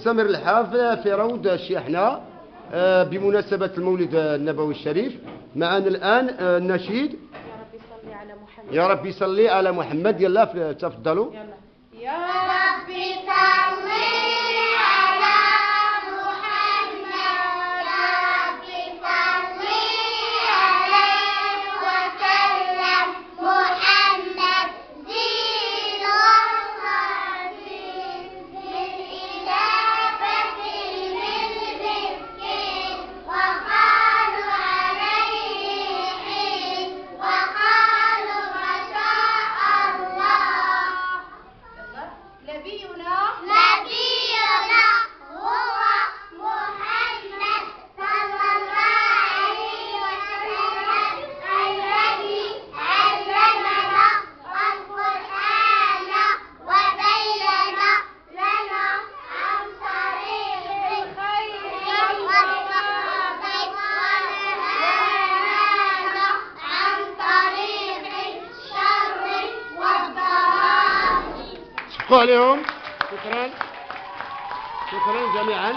تستمر الحافلة في روض الشيحنة بمناسبة المولد النبوي الشريف. معنا الآن النشيد يا ربي صلي على محمد. يلا تفضلوا. يا ربي صلي على محمد، ربي صلي عليه وسلم. محمد دين الحنين بالإجابة للمسكين، وقالوا عليه حين، وقالوا ما شاء الله. نبينا هو محمد صلى الله عليه وسلم، الذي علمنا القرآن وبين لنا عن طريق الخير والصواب، ونهانا عن طريق الشر والضلال. شكرا عليهم. شكرا جميعا.